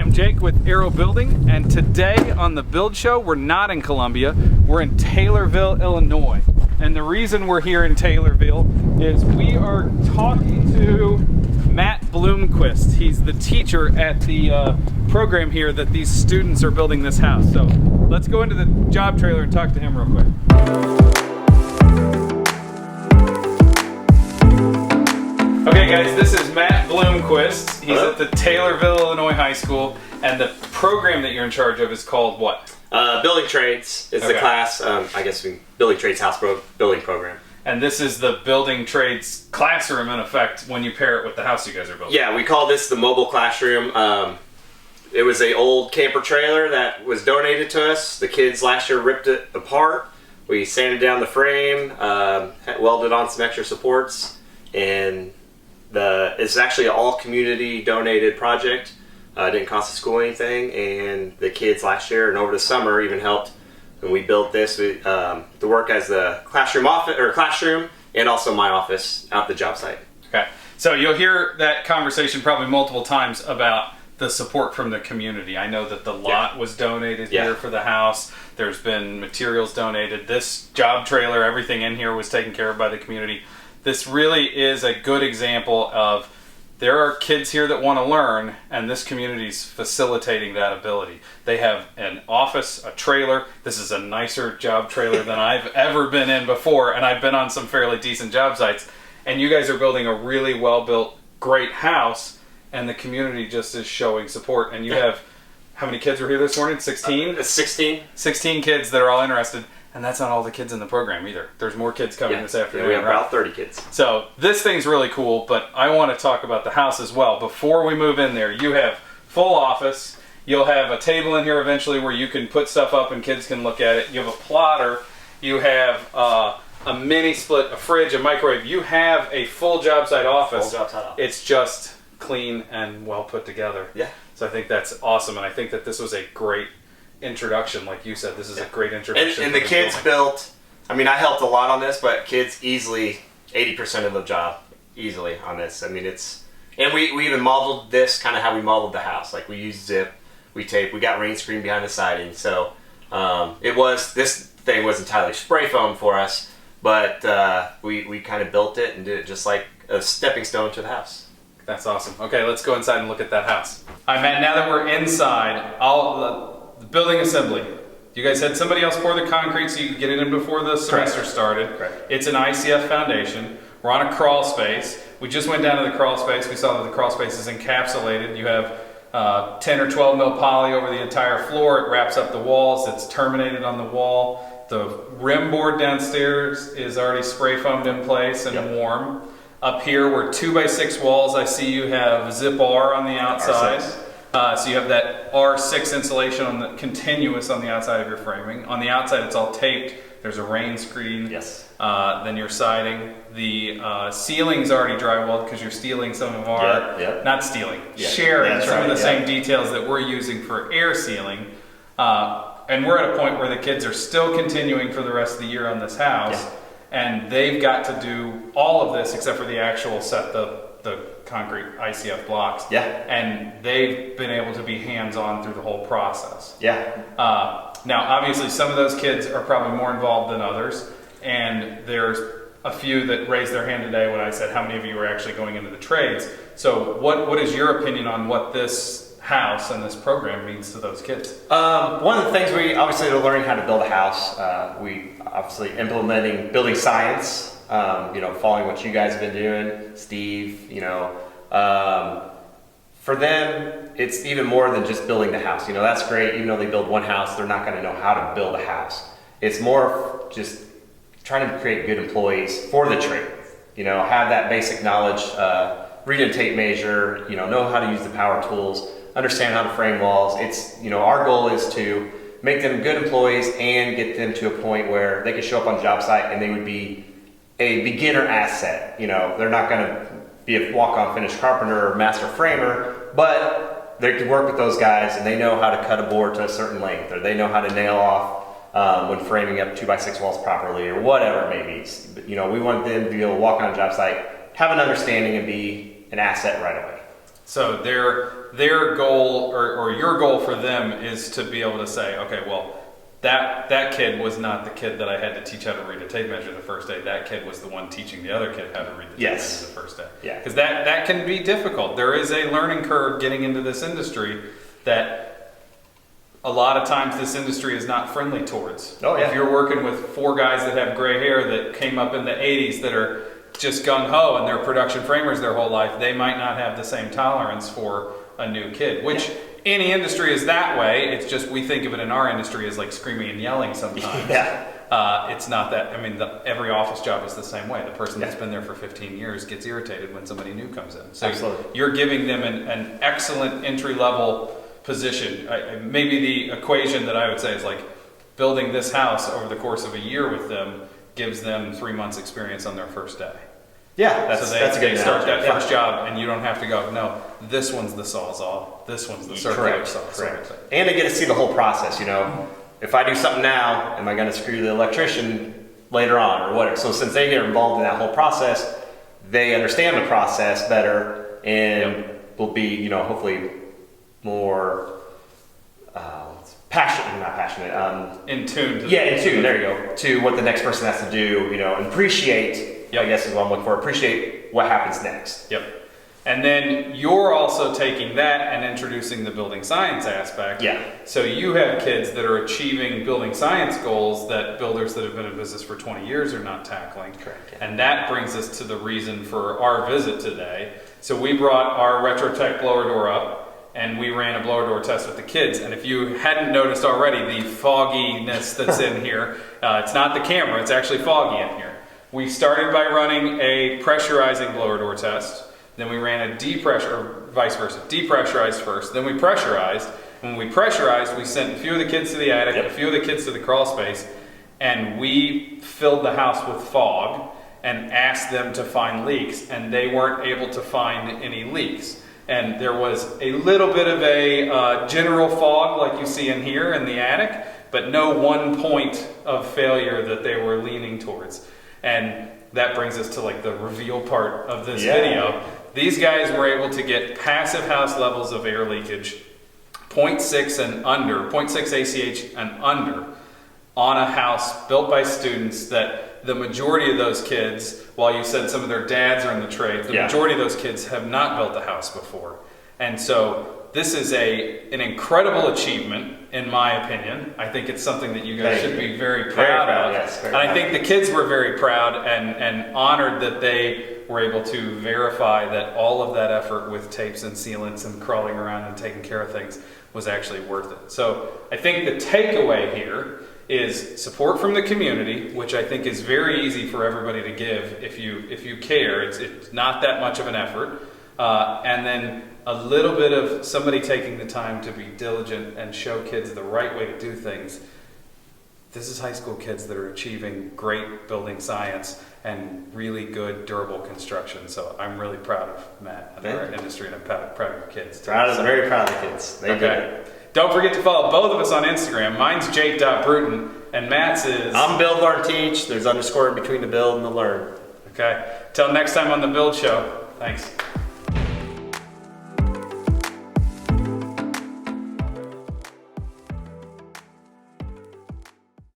I'm Jake with Arrow Building, and today on the Build Show, we're not in Columbia, we're in Taylorville, Illinois. And the reason we're here in Taylorville is we are talking to Matt Bloomquist. He's the teacher at the program here that these students are building this house. So let's go into the job trailer and talk to him real quick. Okay guys, this is Matt Bloomquist. He's at the Taylorville, Illinois High School, and the program that you're in charge of is called what? Building Trades is the class, Building Trades House Building Program. And this is the Building Trades classroom, in effect, when you pair it with the house you guys are building. Yeah, we call this the mobile classroom. It was an old camper trailer that was donated to us. The kids last year ripped it apart. We sanded down the frame, welded on some extra supports, and it's actually an all community donated project. It didn't cost the school anything, and the kids last year and over the summer even helped when we built this to work as the classroom and also my office out the job site. Okay, so you'll hear that conversation probably multiple times about the support from the community. I know that the lot was donated here for the house. There's been materials donated. This job trailer, everything in here was taken care of by the community. This really is a good example of there are kids here that want to learn, and this community is facilitating that ability. They have an office, a trailer. This is a nicer job trailer than I've ever been in before, and I've been on some fairly decent job sites. And you guys are building a really well-built, great house, and the community just is showing support. And you have, how many kids were here this morning? 16? 16. 16 kids that are all interested. And that's not all the kids in the program either. There's more kids coming this afternoon. Yeah, we have about 30 kids. So this thing's really cool, but I want to talk about the house as well. Before we move in there, you have full office. You'll have a table in here eventually where you can put stuff up and kids can look at it. You have a plotter. You have a mini split, a fridge, a microwave. You have a full job site office. Full job site office. It's just clean and well put together. Yeah. So I think that's awesome, and I think that this was a great introduction. Like you said, this is a great introduction. And the kids built, I mean, I helped a lot on this, but kids easily 80% of the job easily on this. I mean, and we even modeled this kind of how we modeled the house. Like we used zip, we taped, we got rain screen behind the siding. So this thing was entirely spray foam for us, but we kind of built it and did it just like a stepping stone to the house. That's awesome. Okay, let's go inside and look at that house. All right, Matt, now that we're inside, the building assembly. You guys had somebody else pour the concrete so you could get it in before the semester started. Correct. It's an ICF foundation. We're on a crawl space. We just went down to the crawl space. We saw that the crawl space is encapsulated. You have 10 or 12 mil poly over the entire floor. It wraps up the walls. It's terminated on the wall. The rim board downstairs is already spray foamed in place and warm. Up here we're 2x6 walls. I see you have zip R on the outside. So you have that R6 insulation on the continuous on the outside of your framing. On the outside it's all taped. There's a rain screen. Yes. Then your siding. The ceiling's already drywalled because you're stealing some of our, not stealing, sharing some of the same details that we're using for air sealing. And we're at a point where the kids are still continuing for the rest of the year on this house. Yeah. And they've got to do all of this except for the actual set, the concrete ICF blocks. Yeah. And they've been able to be hands-on through the whole process. Yeah. Now, obviously, some of those kids are probably more involved than others. And there's a few that raised their hand today when I said, how many of you were actually going into the trades? So what is your opinion on what this house and this program means to those kids? One of the things they're learning how to build a house. We obviously implementing building science, following what you guys have been doing, Steve, for them, it's even more than just building the house. That's great. Even though they build one house, they're not going to know how to build a house. It's more just trying to create good employees for the trade. Have that basic knowledge, read and tape measure, know how to use the power tools, understand how to frame walls. It's, our goal is to make them good employees and get them to a point where they can show up on the job site and they would be a beginner asset. They're not going to be a walk-on finished carpenter or master framer, but they can work with those guys and they know how to cut a board to a certain length, or they know how to nail off when framing up 2x6 walls properly, or whatever it may be. We want them to be able to walk on a job site, have an understanding, and be an asset right away. So their goal or your goal for them is to be able to say, okay, well, that kid was not the kid that I had to teach how to read a tape measure the first day. That kid was the one teaching the other kid how to read the tape measure the first day. Yeah. Because that can be difficult. There is a learning curve getting into this industry that a lot of times this industry is not friendly towards. Oh, yeah. If you're working with 4 guys that have gray hair that came up in the 80s that are just gung-ho and they're production framers their whole life, they might not have the same tolerance for a new kid, which any industry is that way. It's just we think of it in our industry as like screaming and yelling sometimes. It's not that. I mean, every office job is the same way. The person that's been there for 15 years gets irritated when somebody new comes in. So you're giving them an excellent entry-level position. Maybe the equation that I would say is like building this house over the course of a year with them gives them 3 months experience on their first day. Yeah, that's a good They start that first job, and you don't have to go, no, this one's the Sawzall, this one's the circular saw. Correct. And they get to see the whole process, you know. If I do something now, am I going to screw the electrician later on or whatever? So since they get involved in that whole process, they understand the process better and will be, you know, hopefully more in tune. In tune, there you go, to what the next person has to do, you know, and appreciate, I guess is what I'm looking for, appreciate what happens next. Yep. And then you're also taking that and introducing the building science aspect. Yeah. So you have kids that are achieving building science goals that builders that have been in business for 20 years are not tackling. Correct. Yeah. And that brings us to the reason for our visit today. So we brought our RetroTech blower door up and we ran a blower door test with the kids. And if you hadn't noticed already the fogginess that's in here, it's not the camera, it's actually foggy in here. We started by running a pressurizing blower door test. Then we ran a or vice versa, depressurized first, then we pressurized. When we pressurized, we sent a few of the kids to the attic, a few of the kids to the crawl space, and we filled the house with fog and asked them to find leaks, and they weren't able to find any leaks. And there was a little bit of a general fog like you see in here in the attic, but no one point of failure that they were leaning towards. And that brings us to like the reveal part of this video. These guys were able to get passive house levels of air leakage, 0.6 and under, 0.6 ACH and under, on a house built by students that the majority of those kids, while you said some of their dads are in the trade, the majority of those kids have not built a house before. And so this is an incredible achievement, in my opinion. I think it's something that you guys should be very proud of. Yes, and I think the kids were very proud and honored that they were able to verify that all of that effort with tapes and sealants and crawling around and taking care of things was actually worth it. So I think the takeaway here is support from the community, which I think is very easy for everybody to give if you care. It's not that much of an effort. And then a little bit of somebody taking the time to be diligent and show kids the right way to do things. This is high school kids that are achieving great building science and really good durable construction. So I'm really proud of Matt and our industry, and I'm proud of your kids. Very proud of the kids. They did it. Don't forget to follow both of us on Instagram. Mine's Jake.Bruton and Matt's is... I'm Build, Learn, Teach. There's underscore in between the build and the learn. Okay. Till next time on the Build Show. Thanks.